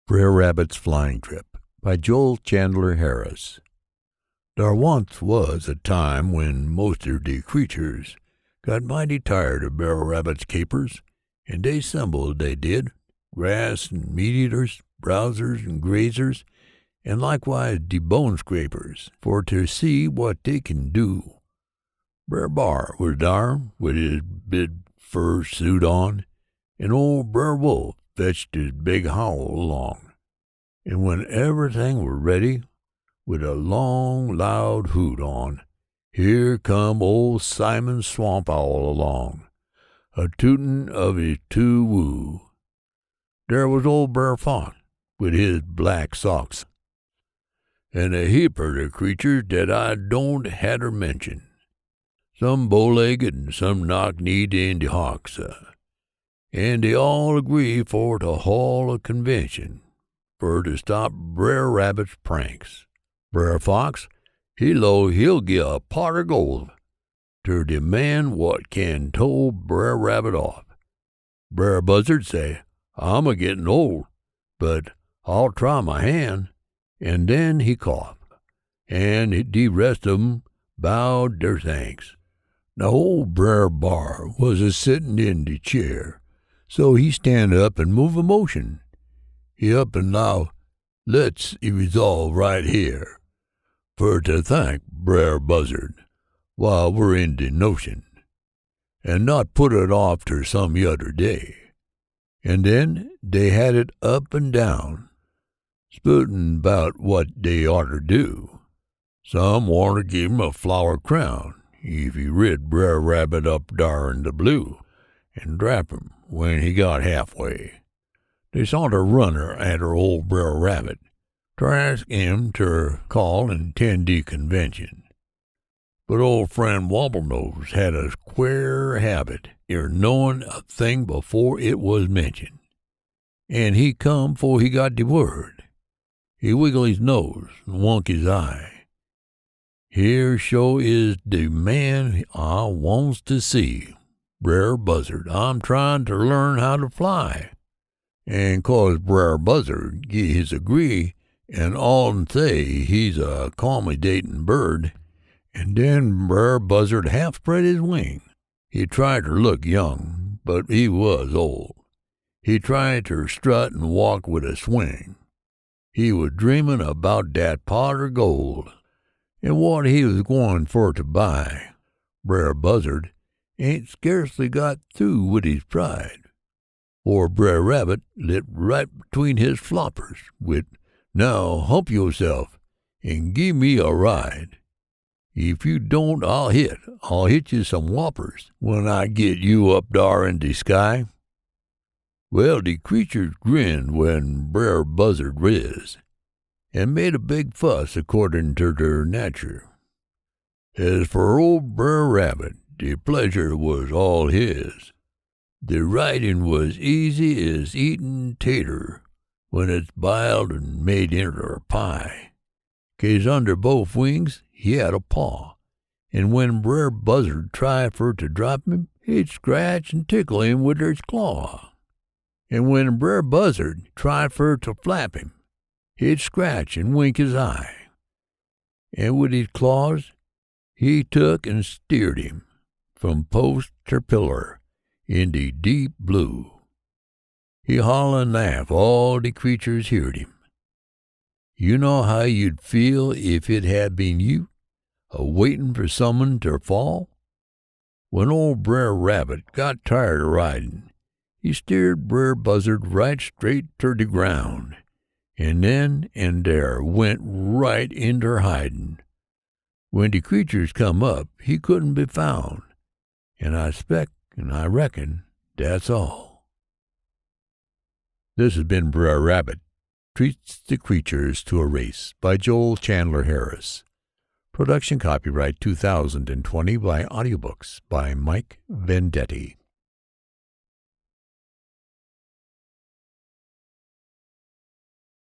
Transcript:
Brer Rabbit's Flying Trip by Joel Chandler Harris. Dar once was a time when most of de creatures got mighty tired of Brer Rabbit's capers, and dey assembled, dey did, grass and meat-eaters, browsers and grazers, and likewise de bone-scrapers, for to see what dey can do. Brer B'ar was dar wid his big fur suit on, and old Brer Wolf fetched his big howl along, and when everything were ready, with a long, loud hoot on, here come old Simon Swamp Owl along, a-tootin' of his too-woo. There was old Brer Fox, with his black socks, and a heap of the creatures dat I don't hadder mention, some bow-legged and some knock-kneed in de hocks, and dey all agree for to hall a convention for to stop Brer Rabbit's pranks. Brer Fox, he 'low he'll gi' a pot of gold ter de man what can tow Brer Rabbit off. Brer Buzzard say, I'm a-gittin' old, but I'll try my hand, and den he cough, and de rest of 'em bowed der thanks. Now old Brer B'ar was a-sittin' in de chair, so he stand up and move a motion. He up and 'low, let's resolve right here, fer to thank Brer Buzzard while we're in de notion, and not put it off ter some yuther day. And then dey had it up and down, sputin' 'bout what dey oughter do. Some wanter give him a flower crown if he rid Brer Rabbit up dar in de blue, and drap him when he got halfway. Dey sot a runner atter old Brer Rabbit, ter ask him ter call and 'tend de convention. But old friend Wobblenose had a queer habit er knowin' a thing before it was mentioned, and he come 'fore he got de word. He wiggle his nose and wunk his eye. Here sho is de man I wants to see, Brer Buzzard. I'm tryin' ter learn how to fly. And 'cause Brer Buzzard gi' his agree, and all'n say he's a 'commodatin' bird, and den Brer Buzzard half spread his wing. He tried ter look young, but he was old. He tried ter strut and walk wid a swing. He was dreamin' about dat pot er gold, and what he was gwine fer to buy. Brer Buzzard ain't scarcely got through wid his pride, for Brer Rabbit lit right between his floppers wid, now hump yo'self and give me a ride. If you don't, I'll hit you some whoppers when I git you up dar in de sky. Well, de creatures grinned when Brer Buzzard riz, and made a big fuss accordin' ter der nature. As for old Brer Rabbit, de pleasure was all his. The riding was easy as eatin' tater when it's biled and made inter a pie. 'Case under both wings he had a paw, and when Brer Buzzard tried fer to drop him, he'd scratch and tickle him with his claw. And when Brer Buzzard tried fer to flap him, he'd scratch and wink his eye. And with his claws he took and steered him from post ter pillar in de deep blue. He holler and laugh, all de creatures heard him. You know how you'd feel if it had been you, a-waitin' for someone ter fall? When old Brer Rabbit got tired of ridin', he steered Brer Buzzard right straight ter de ground, and then and there went right inter hidin'. When de creatures come up, he couldn't be found, and I spec and I reckon that's all. This has been Brer Rabbit Treats the Creatures to a Race by Joel Chandler Harris. Production copyright 2020 by Audiobooks by Mike Vendetti.